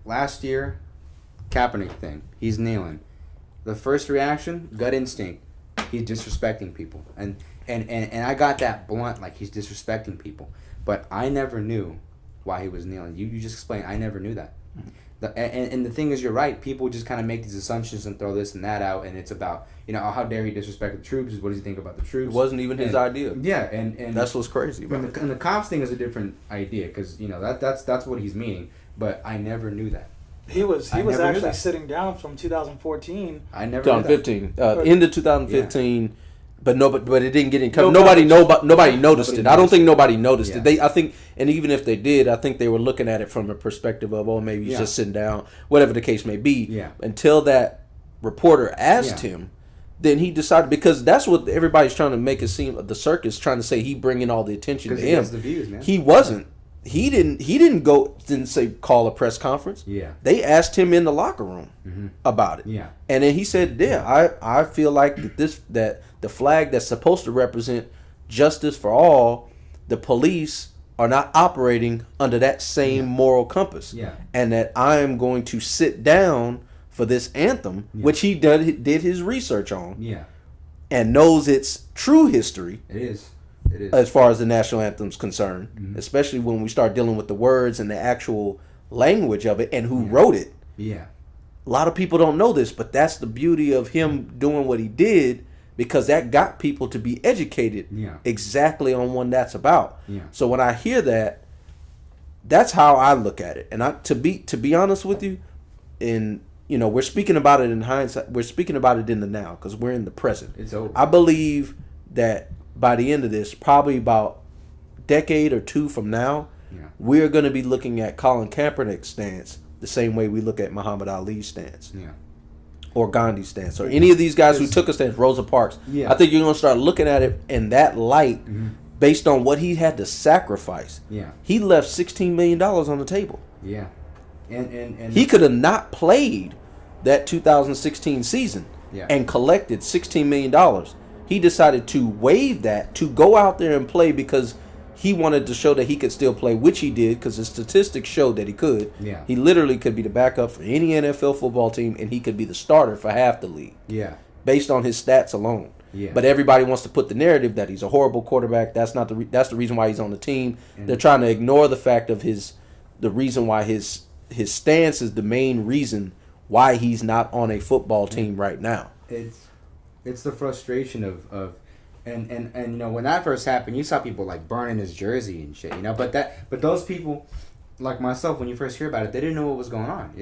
last year, Kaepernick thing, he's kneeling. The first reaction, gut instinct, he's disrespecting people. And I got that blunt, like he's disrespecting people. But I never knew why he was kneeling. You just explained, I never knew that. And the thing is, you're right. People just kind of make these assumptions and throw this and that out, and it's about, how dare he disrespect the troops? What does he think about the troops? It wasn't even his idea. Yeah, and that's what's crazy about it. And the cops thing is a different idea because that's what he's meaning. But I never knew that. He was actually sitting down from 2014. I never 2015 into 2015. Yeah. But it didn't get in coverage. Nobody noticed it. I don't think nobody noticed it. I think, and even if they did, I think they were looking at it from a perspective of, maybe he's just sitting down, whatever the case may be. Yeah. Until that reporter asked him, then he decided, because that's what everybody's trying to make it seem. The circus trying to say he bringing all the attention to him. Has the views, man. He wasn't. He didn't say call a press conference. Yeah. They asked him in the locker room about it. Yeah. And then he said, I feel like that the flag that's supposed to represent justice for all, the police are not operating under that same moral compass. Yeah. And that I am going to sit down for this anthem, which he did his research on. Yeah. And knows its true history. It is. As far as the national anthem's concerned, especially when we start dealing with the words and the actual language of it and who wrote it. Yeah. A lot of people don't know this, but that's the beauty of him doing what he did, because that got people to be educated exactly on what that's about. Yeah. So when I hear that, that's how I look at it. And to be honest with you, we're speaking about it in hindsight. We're speaking about it in the now because we're in the present. It's over. I believe that by the end of this, probably about a decade or two from now, we're going to be looking at Colin Kaepernick's stance the same way we look at Muhammad Ali's stance. Yeah. Or Gandhi's stance. Or any of these guys who took a stance, Rosa Parks. Yeah. I think you're going to start looking at it in that light based on what he had to sacrifice. Yeah. He left $16 million on the table. Yeah. And he could have not played that 2016 season and collected $16 million. He decided to waive that, to go out there and play because he wanted to show that he could still play, which he did because the statistics showed that he could. Yeah. He literally could be the backup for any NFL football team, and he could be the starter for half the league. Yeah. Based on his stats alone. Yeah. But everybody wants to put the narrative that he's a horrible quarterback. That's not that's the reason why he's on the team. They're trying to ignore the fact of the reason why his stance is the main reason why he's not on a football team right now. It's the frustration of and when that first happened, you saw people like burning his jersey and shit, but those people like myself, when you first hear about it, they didn't know what was going on.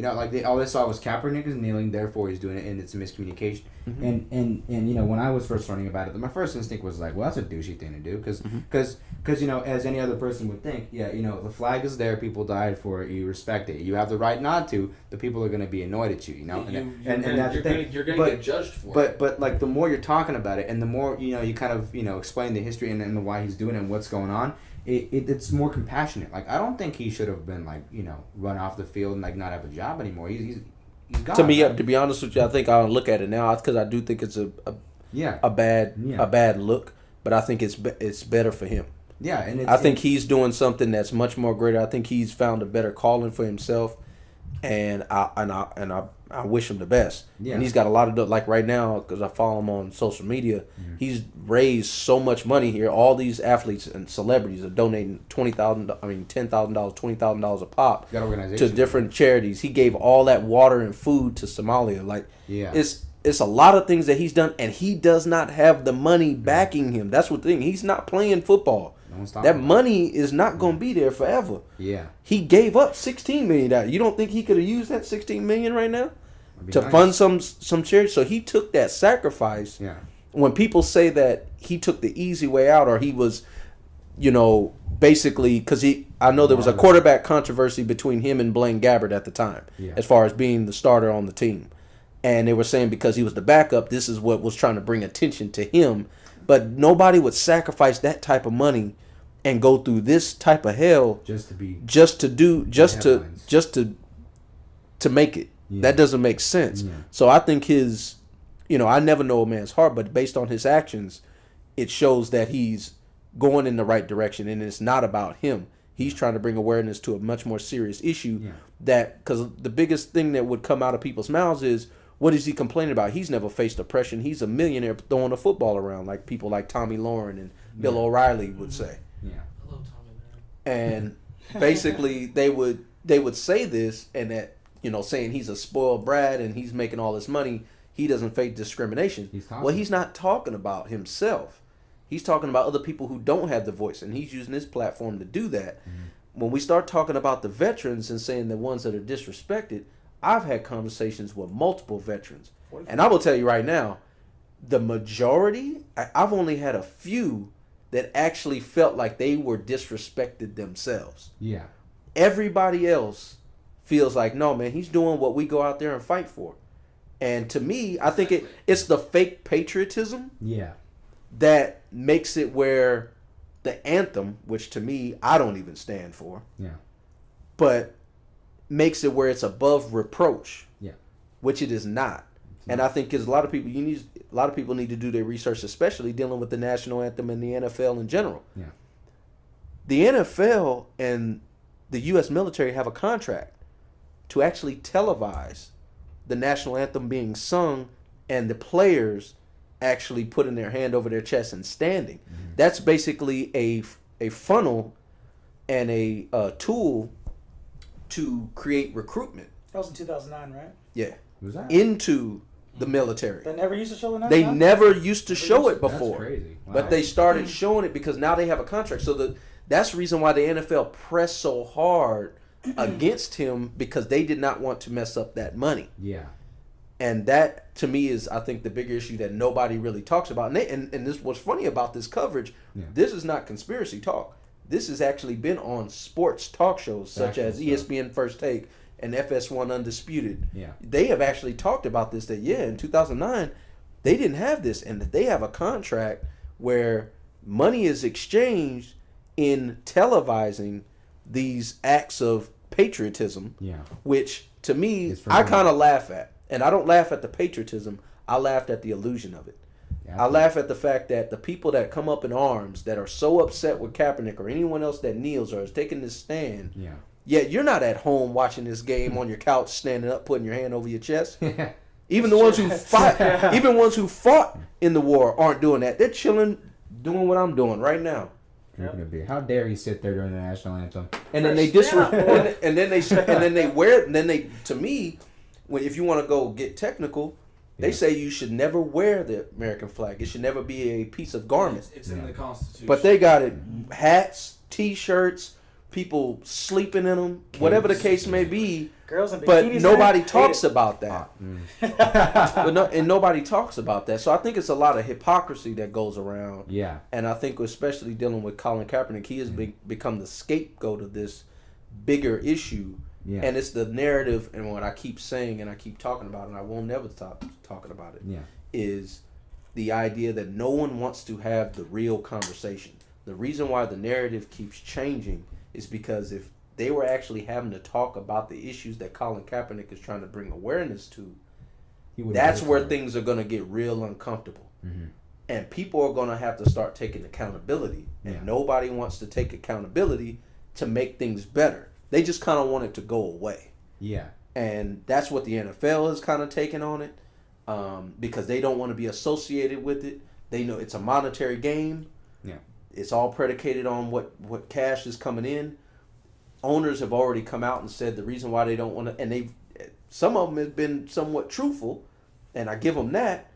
All they saw was Kaepernick is kneeling, therefore he's doing it, and it's a miscommunication. And when I was first learning about it, my first instinct was like, well, that's a douchey thing to do, because as any other person would think, the flag is there, people died for it, you respect it, you have the right not to, the people are going to be annoyed at you, You're going to get judged for it. But like the more you're talking about it, and the more you kind of explain the history and why he's doing it and what's going on. It's more compassionate. Like, I don't think he should have been run off the field and not have a job anymore. He's gone. To me, to be honest with you, I think I'll look at it now because I do think it's a bad look, but I think it's better for him. Yeah, and I think he's doing something that's much more greater. I think he's found a better calling for himself, and I wish him the best. Yeah. And he's got a lot of like right now, because I follow him on social media. He's raised so much money here. All these athletes and celebrities are donating $10,000, $20,000 a pop to different charities. He gave all that water and food to Somalia. It's a lot of things that he's done, and he does not have the money backing him. That's what the thing. He's not playing football. That money is not going to be there forever. Yeah. He gave up $16 million. You don't think he could have used that $16 million right now to fund some charity? So he took that sacrifice. Yeah. When people say that he took the easy way out, or he was, basically, because I know there was a quarterback controversy between him and Blaine Gabbert at the time, as far as being the starter on the team. And they were saying because he was the backup, this is what was trying to bring attention to him. But nobody would sacrifice that type of money and go through this type of hell just to make it. Yeah. That doesn't make sense. Yeah. So I think I never know a man's heart, but based on his actions, it shows that he's going in the right direction, and it's not about him. He's trying to bring awareness to a much more serious issue. That because the biggest thing that would come out of people's mouths is, what is he complaining about? He's never faced oppression. He's a millionaire throwing a football around, like people like Tommy Lauren and Bill O'Reilly would say. Yeah. Hello, Tommy. And basically, they would say this, and that, you know, saying he's a spoiled brat and he's making all this money, he doesn't face discrimination. He's not talking about himself. He's talking about other people who don't have the voice, and he's using his platform to do that. When we start talking about the veterans and saying the ones that are disrespected, I've had conversations with multiple veterans. And I will tell you right now, the majority, I've only had a few that actually felt like they were disrespected themselves. Yeah. Everybody else feels like, no, man, he's doing what we go out there and fight for. And to me, I think it's the fake patriotism that makes it where the anthem, which to me, I don't even stand for, but makes it where it's above reproach, which it is not. And I think because a lot of people need to do their research, especially dealing with the national anthem and the NFL in general. The NFL and the U.S. military have a contract to actually televise the national anthem being sung and the players actually putting their hand over their chest and standing. That's basically a funnel and a tool to create recruitment. That was in 2009, right? Yeah. Was that? Into the military. They never used to show the national They anthem? never used to show it before. That's crazy. Wow. But they started showing it because now they have a contract. So that's the reason why the NFL pressed so hard against him, because they did not want to mess up that money. Yeah. And that, to me, is, I think, the bigger issue that nobody really talks about. And this what's funny about this coverage, this is not conspiracy talk. This has actually been on sports talk shows such as ESPN First Take and FS1 Undisputed. Yeah. They have actually talked about this, that, in 2009, they didn't have this, and that they have a contract where money is exchanged in televising these acts of patriotism, which, to me, I kind of laugh at. And I don't laugh at the patriotism. I laughed at the illusion of it. I laugh at the fact that the people that come up in arms that are so upset with Kaepernick or anyone else that kneels or is taking this stand, yet you're not at home watching this game on your couch, standing up, putting your hand over your chest. Even the ones who fought, even ones who fought in the war aren't doing that. They're chilling, doing what I'm doing right now. Drinking a beer. How dare you sit there during the national anthem? And then they to me, if you want to go get technical, they say you should never wear the American flag. It should never be a piece of garment. It's in the Constitution. But they got it: hats, T-shirts, people sleeping in them, whatever the case may be. Girls in bikinis. But nobody talks about that. And nobody talks about that. So I think it's a lot of hypocrisy that goes around. Yeah. And I think, especially dealing with Colin Kaepernick, he has become the scapegoat of this bigger issue. Yeah. And it's the narrative, and what I keep saying and I keep talking about, and I won't never stop talking about it, is the idea that no one wants to have the real conversation. The reason why the narrative keeps changing is because if they were actually having to talk about the issues that Colin Kaepernick is trying to bring awareness to, that's where things are going to get real uncomfortable. And people are going to have to start taking accountability. And nobody wants to take accountability to make things better. They just kind of want it to go away. Yeah. And that's what the NFL is kind of taking on it, because they don't want to be associated with it. They know it's a monetary game. Yeah. It's all predicated on what cash is coming in. Owners have already come out and said the reason why they don't want to, and some of them have been somewhat truthful, and I give them that,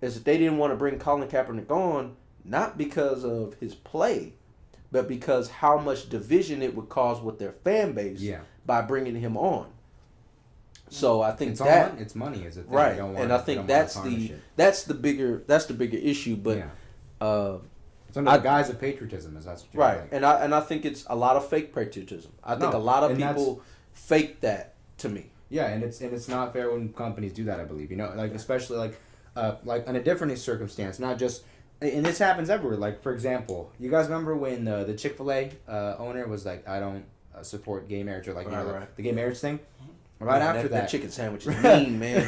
is that they didn't want to bring Colin Kaepernick on, not because of his play, but because how much division it would cause with their fan base by bringing him on. So I think it's money is a thing. Right, and I think that's the bigger issue. But it's under the guise of patriotism, is that's what you're right. Like. And I think it's a lot of fake patriotism. I think a lot of people fake that to me. Yeah, and it's not fair when companies do that. I believe especially like in a different circumstance, not just. And this happens everywhere. Like, for example, you guys remember when the Chick-fil-A owner was like, I don't support gay marriage, or the gay marriage thing? Right Man, after that chicken sandwich is mean, man.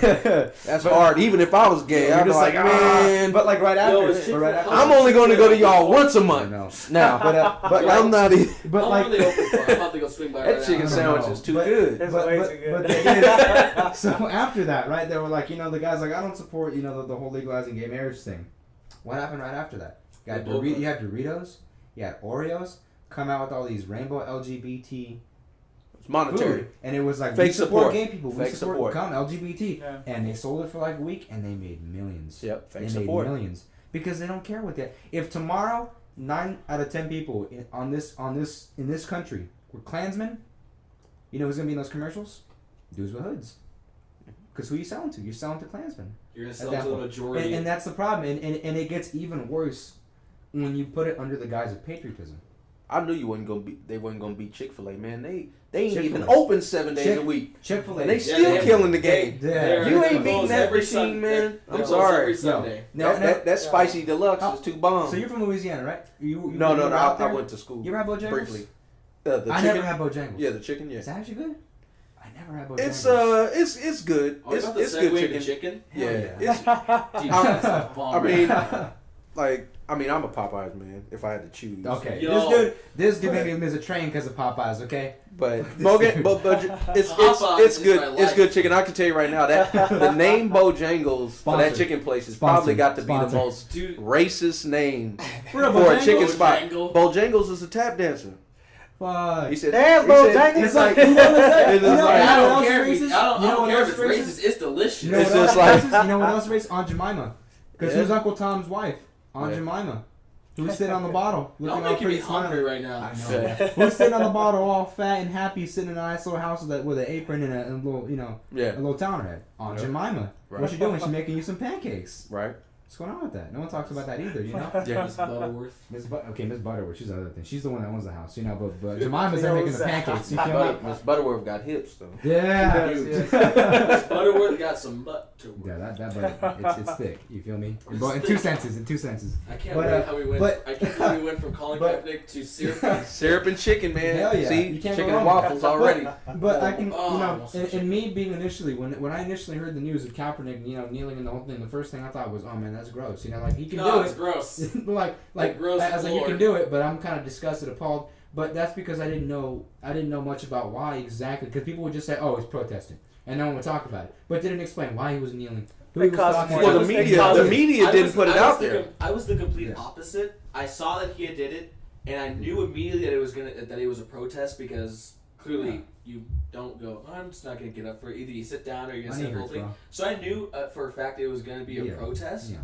That's hard. Even if I was gay, You're I'd be just like, man. But like right after, it's I'm only going to go to y'all once a month. Now, but like, I'm not even. But I'm like, really open for it. I'm about to go swing by that right chicken now. sandwich is too good. It's way too good. But the so after that, right? They were like, the guy's like, I don't support, the whole legalizing gay marriage thing. What happened right after that? You had Doritos, you had Oreos, come out with all these rainbow LGBT Monetary. food. And it was like, fake we support support. gay people. Fake We support support. come LGBT. Yeah. And they sold it for like a week and they made millions. Yep, fake they support. made millions. Because they don't care what that. If tomorrow 9 out of 10 people in this country were Klansmen, you know who's gonna be in those commercials? Dudes with hoods. Because who you selling to? You're selling to Klansmen. You're going to sell to the majority. And that's the problem. And it gets even worse when you put it under the guise of patriotism. I knew they wasn't gonna beat Chick-fil-A, man. They ain't even Chick-fil-A. open 7 days a week. Chick-fil-A. And they still killing the game. Yeah. You ain't beating that machine, man. I'm sorry. Every Sunday. That spicy deluxe is too bomb. So you're from Louisiana, right? No. I went to school. You ever had Bojangles? Briefly. I never had Bojangles. Yeah, the chicken. Yeah. Is that actually good? I never had Bojangles. It's good. Oh, It's good chicken. Hell Yeah. yeah. It's, Dude, that's a bomb. I'm a Popeyes man. If I had to choose. Okay. Yo. This dude made him miss a train because of Popeyes. Okay. But it's Popeyes it's is good. my It's life. good chicken. I can tell you right now that the name Bojangles for that Sponsored. chicken place has Sponsored. probably got to be the Sponsored. most Dude. racist name For a for a chicken spot. Bojangle? Bojangles is a tap dancer. Fuck. He said, Damn, he said- Bojangles. It's like, you know what I'm It's just like- I what don't else care is if racist? I You know don't what care else if is it's racist. It's delicious. You know It's what else just like- is racist? You know what else is racist? Aunt Jemima. Because Yeah. who's Uncle Tom's wife? Aunt Yeah. Jemima. Who's sitting on the bottle? Y'all Looking all making me pretty hungry smiling. right now. I know. Yeah. Who's sitting on the bottle all fat and happy, sitting in a nice little house with an apron and a little, Yeah. a little towel head? Aunt Yeah. Jemima. Right. What she doing? She's making you some pancakes. Right. What's going on with that? No one talks about that either, Yeah. Miss Butterworth. Miss Butterworth, she's the other thing. She's the one that owns the house, but Jemima's there making the pancakes. You feel me? Miss Butterworth got hips though. Yeah. Yes, Miss Butterworth got some butt to Yeah, work. that butter, it's thick. You feel me? It's But in thick. in two senses. I can't But, believe how we went. but- I can't believe we went from ColinKaepernick to syrup. Syrup and chicken, man. Hell yeah. See, You can't go chicken wrong and with waffles that. already. But I can, Oh, almost and me being initially when I initially heard the news of Kaepernick, kneeling in the whole thing, the first thing I thought was, oh man, that's gross. Like he can No, do it's it. gross. like gross I was like, you lord. can do it, but I'm kind of disgusted, appalled. But that's because I didn't know much about why exactly. Because people would just say, oh, he's protesting, and no one would talk about it, but didn't explain why he was kneeling. Who he was Because talking more- Well, to. the media didn't put it out there. I was the complete Yeah. opposite. I saw that he did it, and I knew immediately that it was a protest because clearly you don't go. Oh, I'm just not gonna get up for it. Either you sit down or you're gonna My say knee the whole hurts, thing. bro. So I knew for a fact it was gonna be a Yeah. protest. Yeah.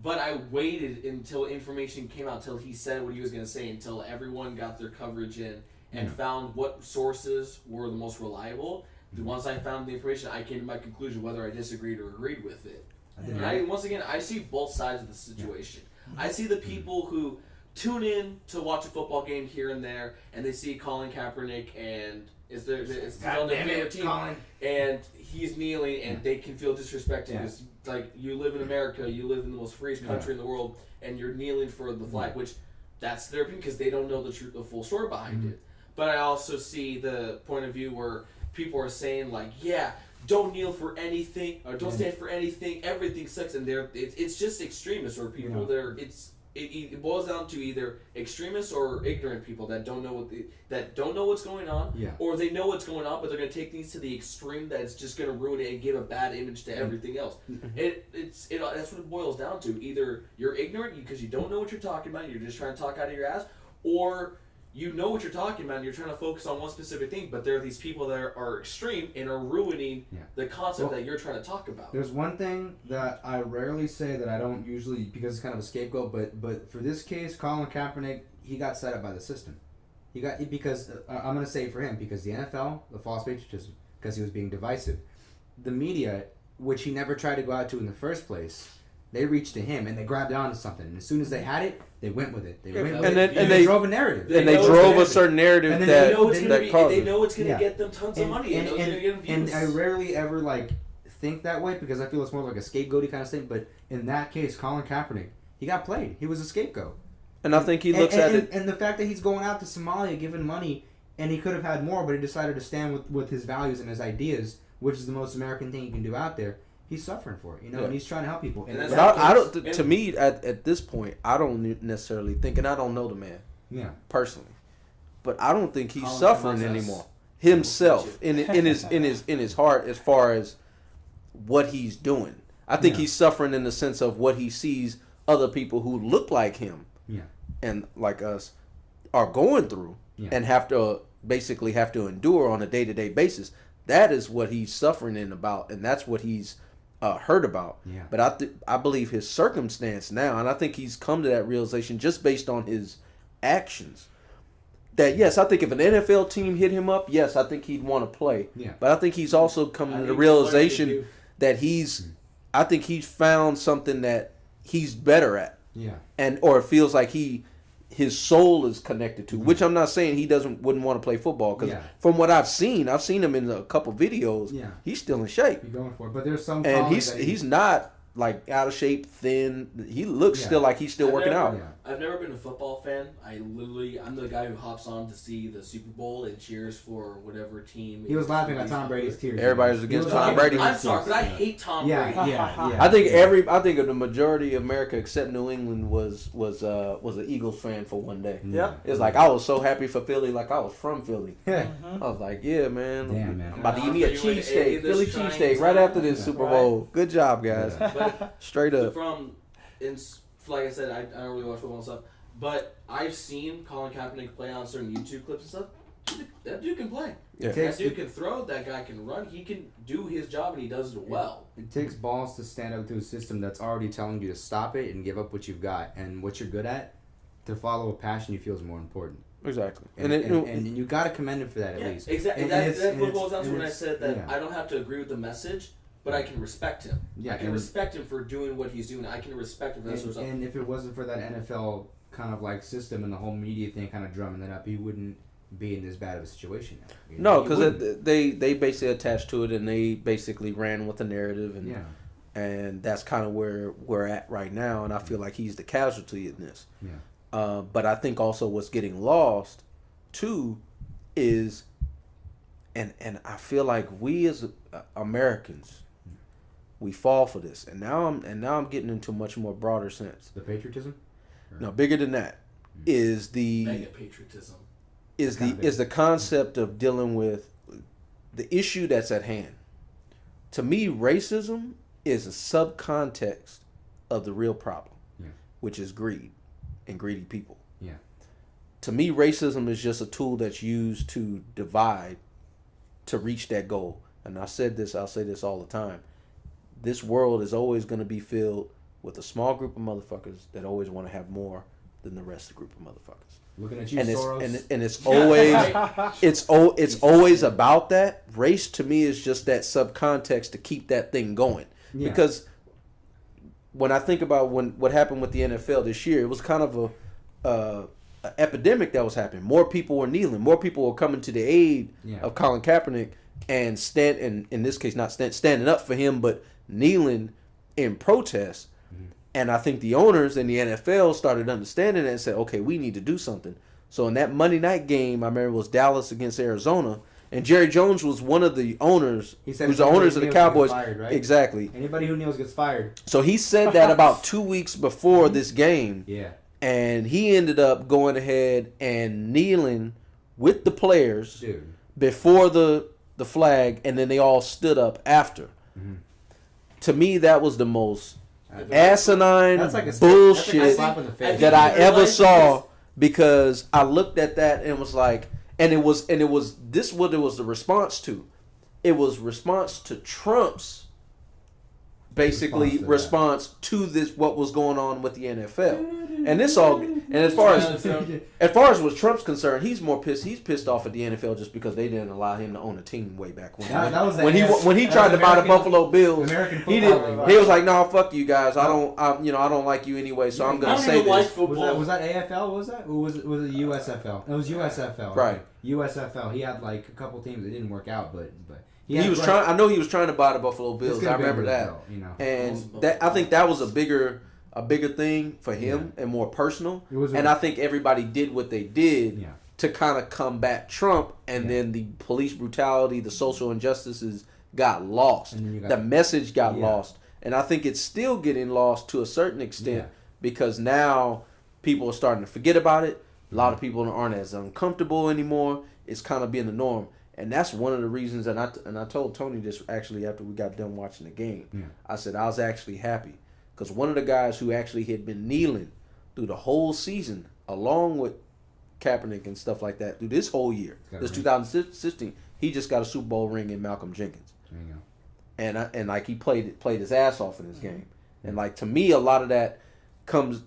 But I waited until information came out, till he said what he was going to say, until everyone got their coverage in and Yeah. found what sources were the most reliable. Once I found the information, I came to my conclusion whether I disagreed or agreed with it. And once again, I see both sides of the situation. I see the people who tune in to watch a football game here and there, and they see Colin Kaepernick and it's on their favorite team, and he's kneeling, and they can feel disrespected because like you live in America, you live in the most freest country in the world, and you're kneeling for the flag, which that's their opinion because they don't know the full story behind it. But I also see the point of view where people are saying like, yeah, don't kneel for anything or don't stand for anything. Everything sucks, and it's just extremists or people it boils down to either extremists or ignorant people that don't know what's going on, or they know what's going on, but they're going to take things to the extreme that's just going to ruin it and give a bad image to everything else. That's what it boils down to. Either you're ignorant because you don't know what you're talking about, you're just trying to talk out of your ass, or you know what you're talking about and you're trying to focus on one specific thing, but there are these people that are extreme and are ruining the concept that you're trying to talk about. There's one thing that I rarely say that I don't usually, because it's kind of a scapegoat, but for this case, Colin Kaepernick, he got set up by the system. Because I'm going to say for him, because the NFL, the false patriotism, because he was being divisive. The media, which he never tried to go out to in the first place, they reached to him and they grabbed onto something. And as soon as they had it, they went with it. They drove a narrative. And they drove a certain narrative and that they know it's going to get them tons of money. And I rarely ever think that way because I feel it's more like a scapegoaty kind of thing. But in that case, Colin Kaepernick, he got played. He was a scapegoat. And I think he looks at it. And the fact that he's going out to Somalia giving money, and he could have had more, but he decided to stand with his values and his ideas, which is the most American thing you can do out there, he's suffering for it, and he's trying to help people. And that's I don't. To me, at this point, I don't necessarily think, and I don't know the man, personally, but I don't think he's suffering anymore himself in his heart as far as what he's doing. I think he's suffering in the sense of what he sees other people who look like him and like us are going through and have to endure on a day-to-day basis. That is what he's suffering about, and that's what he's heard about. Yeah. But I believe his circumstance now, and I think he's come to that realization just based on his actions. That yes, I think if an NFL team hit him up, yes, I think he'd want to play. Yeah. But I think he's also come to the realization that I think he's found something that he's better at. Yeah. Or it feels like his soul is connected to, which I'm not saying he wouldn't want to play football, because from what I've seen him in a couple videos. Yeah. He's still in shape. He's going for it, but there's some and he's not like out of shape, thin. He looks still like he's still working out. Yeah. I've never been a football fan. I'm the guy who hops on to see the Super Bowl and cheers for whatever team. He was laughing at Tom Brady's tears. Everybody's against Tom Brady. I'm sorry, but I hate Tom Brady. Yeah. I think the majority of America except New England was an Eagles fan for one day. Yeah. It's like I was so happy for Philly, like I was from Philly. I was like, yeah, man. Damn, man. I'm about to eat me a cheesesteak, Philly cheesesteak, right after this Super Bowl. Good job, guys. But straight up. Like I said, I don't really watch football and stuff, but I've seen Colin Kaepernick play on certain YouTube clips and stuff. That dude can play. Yeah. That dude can throw. That guy can run. He can do his job, and he does it well. It takes balls to stand up to a system that's already telling you to stop it and give up what you've got and what you're good at, to follow a passion you feel is more important. Exactly. And you got to commend him for that at least. Exactly. That's what boils down to when I said that I don't have to agree with the message, but I can respect him. Yeah, I can respect him for doing what he's doing. I can respect him for that sort of stuff. And if it wasn't for that NFL kind of like system and the whole media thing kind of drumming that up, he wouldn't be in this bad of a situation now. No, because they basically attached to it and they basically ran with the narrative, and that's kind of where we're at right now. And I feel like he's the casualty in this. Yeah. But I think also what's getting lost too is, and I feel like we as Americans, we fall for this, and now I'm getting into a much more broader sense. The patriotism? No, bigger than that is the mega patriotism. Is the concept of dealing with the issue that's at hand. To me, racism is a subcontext of the real problem, which is greed and greedy people. Yeah. To me, racism is just a tool that's used to divide to reach that goal. And I'll say this all the time. This world is always going to be filled with a small group of motherfuckers that always want to have more than the rest of the group of motherfuckers. Looking at you, and Soros. It's always it's always about that. Race to me is just that subcontext to keep that thing going. Yeah. Because when I think about what happened with the NFL this year, it was kind of a epidemic that was happening. More people were kneeling. More people were coming to the aid of Colin Kaepernick and in this case not standing up for him, but kneeling in protest. And I think the owners in the NFL started understanding that and said, okay, we need to do something. So in that Monday night game, I remember it was Dallas against Arizona, and Jerry Jones was one of the owners. He said, who's the owners of the Cowboys. Fired, right? Exactly. Anybody who kneels gets fired. So he said that about 2 weeks before this game. Yeah. And he ended up going ahead and kneeling with the players before the flag, and then they all stood up after. Mm-hmm. To me, that was the most asinine bullshit that I ever saw, because I looked at that and was like, and it was this what it was the response to. It was response to Trump's response to this, what was going on with the NFL. And this all, and as far as what Trump's concerned, he's pissed off at the NFL just because they didn't allow him to own a team way back when he tried to buy the Buffalo Bills. He was like, "No, fuck you guys. I don't like you anyway. So I'm gonna say this." Was that AFL? What was that? Or was it USFL? It was USFL. Right. USFL. He had like a couple teams that didn't work out, but. He was trying. I know he was trying to buy the Buffalo Bills. I remember that. And I think that was a bigger thing for him and more personal. And I think everybody did what they did to kind of combat Trump, and then the police brutality, the social injustices got lost. The message got Yeah. lost. And I think it's still getting lost to a certain extent because now people are starting to forget about it. A lot of people aren't as uncomfortable anymore. It's kind of being the norm. And that's one of the reasons, and I told Tony this actually after we got done watching the game. Yeah. I said I was actually happy because one of the guys who actually had been kneeling through the whole season, along with Kaepernick and stuff like that, through this whole year, this 2016, he just got a Super Bowl ring in Malcolm Jenkins. There you go. And like he played his ass off in this game. And like to me, a lot of that comes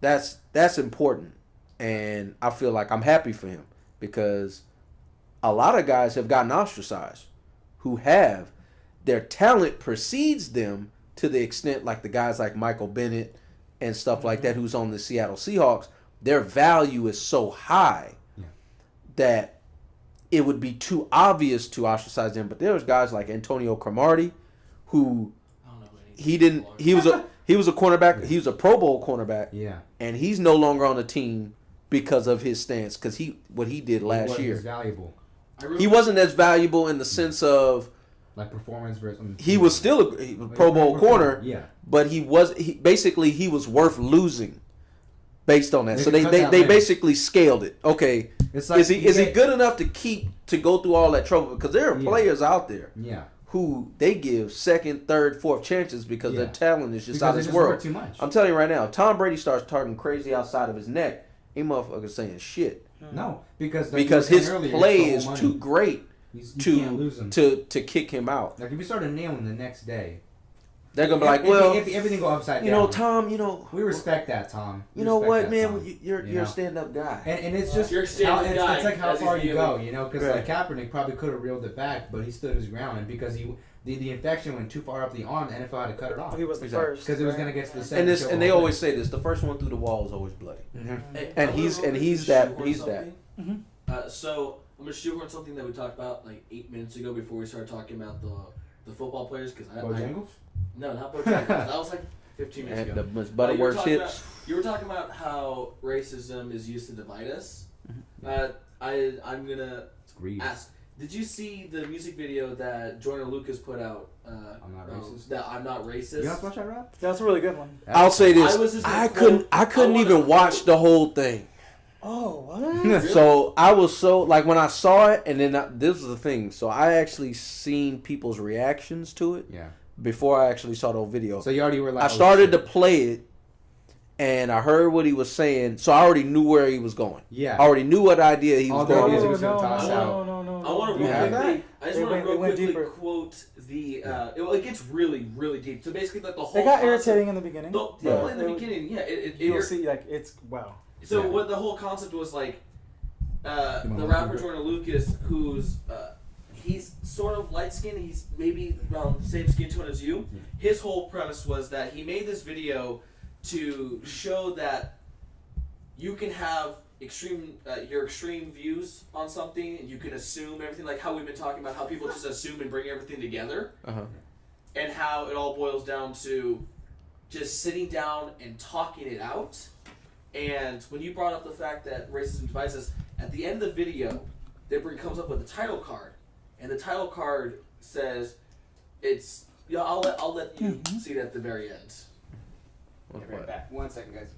that's important. And I feel like I'm happy for him because a lot of guys have gotten ostracized who have their talent precedes them to the extent like the guys like Michael Bennett and stuff like that who's on the Seattle Seahawks, their value is so high that it would be too obvious to ostracize them. But there's guys like Antonio Cromartie who he was a cornerback, he was a Pro Bowl cornerback. Yeah. And he's no longer on the team because of his stance, because what he did last year. Valuable. He wasn't as valuable in the sense of like performance versus. He was still a Pro Bowl corner. Yeah. But he was worth losing based on that. So they basically scaled it. Okay, it's like, is he good enough to go through all that trouble? Because there are players out there. Yeah. Who they give second, third, fourth chances because their talent is just out of this world. Too much. I'm telling you right now, if Tom Brady starts talking crazy outside of his neck, he motherfuckers saying shit. No, because his play is too great to kick him out. Like if you started nailing the next day, they're gonna be like, well, everything go upside down. You know, Tom. We respect that, Tom. You know what, man? You're a stand-up guy. And it's just you're a stand-up guy. It's like how far you go, because like Kaepernick probably could have reeled it back, but he stood his ground, and because the infection went too far up the arm, the NFL had to cut it off. He was the first because it was gonna get to the second. And they always say this: the first one through the wall is always bloody. Mm-hmm. And he's that. Mm-hmm. So I'm gonna shoehorn something that we talked about like 8 minutes ago before we started talking about the football players because No, not Bojangles. That was like 15 minutes ago. And the Butterworth chips. You were talking about how racism is used to divide us. I'm gonna ask. Did you see the music video that Jordan Lucas put out? I'm not racist. That I'm not racist. You guys watch that rap? That's a really good one. I'll say this: I couldn't even watch the whole thing. Oh, what? Really? So I was like when I saw it, and then this was the thing. So I actually seen people's reactions to it. Yeah. Before I actually saw the whole video. So you already were like, I started to play it, and I heard what he was saying, so I already knew where he was going. Yeah. I already knew what idea he was going to. No. I want to real quickly quote the. It gets really, really deep. So basically, like the whole. They got irritating in the beginning. In the beginning, yeah. You'll see, like it's wow. So what the whole concept was like, the rapper Jordan Lucas, who's. He's sort of light-skinned. He's maybe around the same skin tone as you. His whole premise was that he made this video to show that you can have your extreme views on something, and you can assume everything, like how we've been talking about how people just assume and bring everything together, and how it all boils down to just sitting down and talking it out. And when you brought up the fact that racism divides us, at the end of the video, Debra comes up with a title card. And the title card says, "It's." I'll let you see it at the very end. Right back. 1 second, guys.